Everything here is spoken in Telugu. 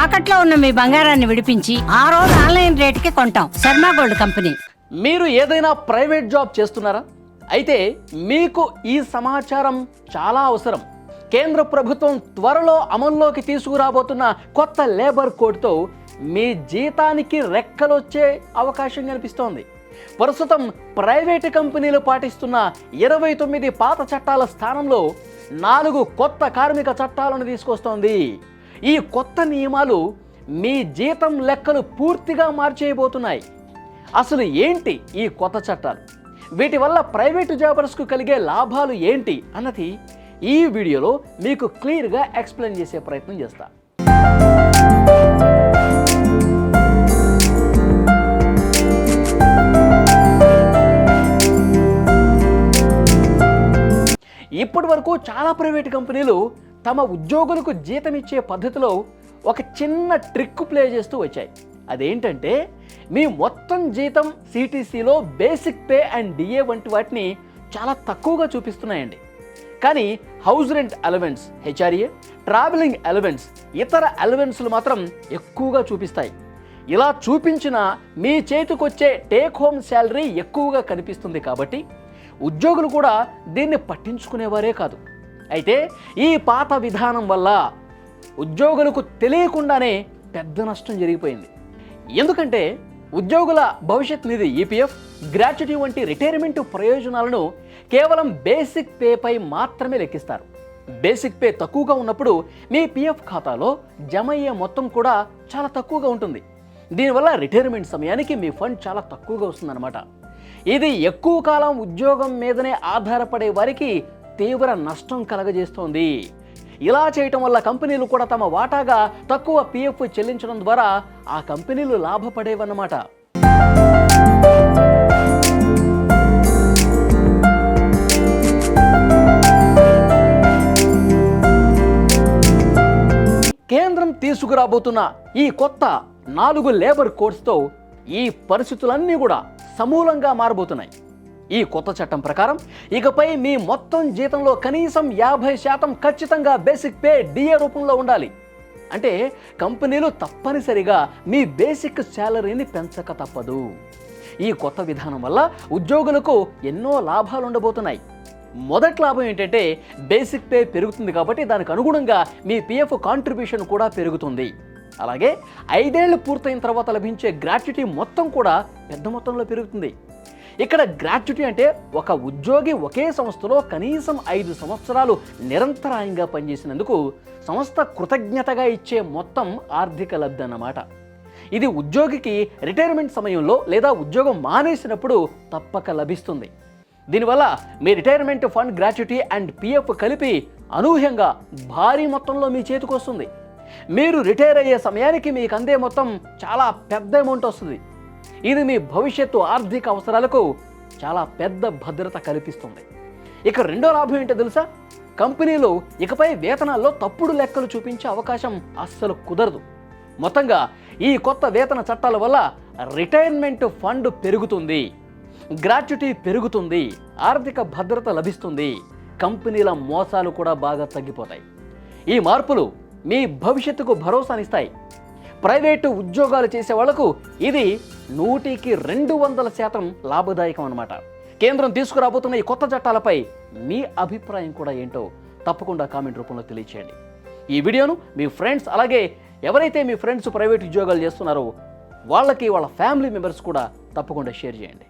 తాకట్లో ఉన్న మీ బంగారాన్ని విడిపించి ఆ రోజు ఆన్లైన్ రేటుకి కొంటాం. Sharma gold company. మీరు ఏదైనా ప్రైవేట్ జాబ్ చేస్తున్నారా? అయితే మీకు ఈ సమాచారం చాలా అవసరం. కేంద్ర ప్రభుత్వం త్వరలో అమల్లోకి తీసుకురాబోతున్న కొత్త లేబర్ కోడ్తో మీ జీతానికి రెక్కలొచ్చే అవకాశం కనిపిస్తోంది. ప్రస్తుతం ప్రైవేటు కంపెనీలు పాటిస్తున్న 29 పాత చట్టాల స్థానంలో 4 కొత్త కార్మిక చట్టాలను తీసుకొస్తోంది. ఈ కొత్త నియమాలు మీ జీతం లెక్కలు పూర్తిగా మార్చేయబోతున్నాయి. అసలు ఏంటి ఈ కొత్త చట్టాలు? వీటి వల్ల ప్రైవేటు జాబర్స్కు కలిగే లాభాలు ఏంటి అన్నది ఈ వీడియోలో మీకు క్లియర్గా ఎక్స్ప్లెయిన్ చేసే ప్రయత్నం చేస్తా. ఇప్పటి వరకు చాలా ప్రైవేట్ కంపెనీలు తమ ఉద్యోగులకు జీతం ఇచ్చే పద్ధతిలో ఒక చిన్న ట్రిక్ ప్లే చేస్తూ వచ్చాయి. అదేంటంటే మీ మొత్తం జీతం సిటీసీలో బేసిక్ పే అండ్ డిఏ వంటి వాటిని చాలా తక్కువగా చూపిస్తున్నాయండి. కానీ house rent allowance, HRA, travelling allowance, ఇతర అలవెన్స్లు మాత్రం ఎక్కువగా చూపిస్తాయి. ఇలా చూపించిన మీ చేతికొచ్చే టేక్ హోమ్ శాలరీ ఎక్కువగా కనిపిస్తుంది. కాబట్టి ఉద్యోగులు కూడా దీన్ని పట్టించుకునేవారే కాదు. అయితే ఈ పాత విధానం వల్ల ఉద్యోగులకు తెలియకుండానే పెద్ద నష్టం జరిగిపోయింది. ఎందుకంటే ఉద్యోగుల భవిష్యత్ నిధి ఈపీఎఫ్, గ్రాట్యుటీ వంటి రిటైర్మెంట్ ప్రయోజనాలను కేవలం బేసిక్ పేపై మాత్రమే లెక్కిస్తారు. బేసిక్ పే తక్కువగా ఉన్నప్పుడు మీ పీఎఫ్ ఖాతాలో జమ అయ్యే మొత్తం కూడా చాలా తక్కువగా ఉంటుంది. దీనివల్ల రిటైర్మెంట్ సమయానికి మీ ఫండ్ చాలా తక్కువగా వస్తుందన్నమాట. ఇది ఎక్కువ కాలం ఉద్యోగం మీదనే ఆధారపడే వారికి తీవ్ర నష్టం కలగజేస్తోంది. ఇలా చేయటం వల్ల కంపెనీలు కూడా తమ వాటాగా తక్కువ పీఎఫ్ చెల్లించడం ద్వారా ఆ కంపెనీలు లాభపడేవన్నమాట. కేంద్రం తీసుకురాబోతున్న ఈ కొత్త 4 లేబర్ కోడ్స్తో ఈ పరిస్థితులన్నీ కూడా సమూలంగా మారబోతున్నాయి. ఈ కొత్త చట్టం ప్రకారం ఇకపై మీ మొత్తం జీతంలో కనీసం 50% ఖచ్చితంగా బేసిక్ పే డిఏ రూపంలో ఉండాలి. అంటే కంపెనీలు తప్పనిసరిగా మీ బేసిక్ శాలరీని పెంచక తప్పదు. ఈ కొత్త విధానం వల్ల ఉద్యోగులకు ఎన్నో లాభాలు ఉండబోతున్నాయి. మొదటి లాభం ఏంటంటే బేసిక్ పే పెరుగుతుంది కాబట్టి దానికి అనుగుణంగా మీ పిఎఫ్ కాంట్రిబ్యూషన్ కూడా పెరుగుతుంది. అలాగే 5 ఏళ్లు పూర్తయిన తర్వాత లభించే గ్రాట్యుటీ మొత్తం కూడా పెద్ద మొత్తంలో పెరుగుతుంది. ఇక్కడ గ్రాట్యుటీ అంటే ఒక ఉద్యోగి ఒకే సంస్థలో కనీసం 5 సంవత్సరాలు నిరంతరాయంగా పనిచేసినందుకు సంస్థ కృతజ్ఞతగా ఇచ్చే మొత్తం ఆర్థిక లబ్ధి అన్నమాట. ఇది ఉద్యోగికి రిటైర్మెంట్ సమయంలో లేదా ఉద్యోగం మానేసినప్పుడు తప్పక లభిస్తుంది. దీనివల్ల మీ retirement fund, gratuity and PF కలిపి అనూహ్యంగా భారీ మొత్తంలో మీ చేతికి వస్తుంది. మీరు రిటైర్ అయ్యే సమయానికి మీకు అందే మొత్తం చాలా పెద్ద అమౌంట్ వస్తుంది. ఇది మీ భవిష్యత్తు ఆర్థిక అవసరాలకు చాలా పెద్ద భద్రత కల్పిస్తుంది. ఇక రెండో లాభం ఏంటో తెలుసా? కంపెనీలు ఇకపై వేతనాల్లో తప్పుడు లెక్కలు చూపించే అవకాశం అస్సలు కుదరదు. మొత్తంగా ఈ కొత్త వేతన చట్టాల వల్ల రిటైర్మెంట్ ఫండ్ పెరుగుతుంది, గ్రాట్యుటీ పెరుగుతుంది, ఆర్థిక భద్రత లభిస్తుంది, కంపెనీల మోసాలు కూడా బాగా తగ్గిపోతాయి. ఈ మార్పులు మీ భవిష్యత్తుకు భరోసానిస్తాయి. ప్రైవేటు ఉద్యోగాలు చేసే వాళ్లకు ఇది 100% లాభదాయకం అన్నమాట. కేంద్రం తీసుకురాబోతున్న ఈ కొత్త చట్టాలపై మీ అభిప్రాయం కూడా ఏంటో తప్పకుండా కామెంట్ రూపంలో తెలియచేయండి. ఈ వీడియోను మీ ఫ్రెండ్స్, అలాగే ఎవరైతే మీ ఫ్రెండ్స్ ప్రైవేట్ ఉద్యోగాలు చేస్తున్నారో వాళ్ళకి, వాళ్ళ ఫ్యామిలీ మెంబర్స్ కూడా తప్పకుండా షేర్ చేయండి.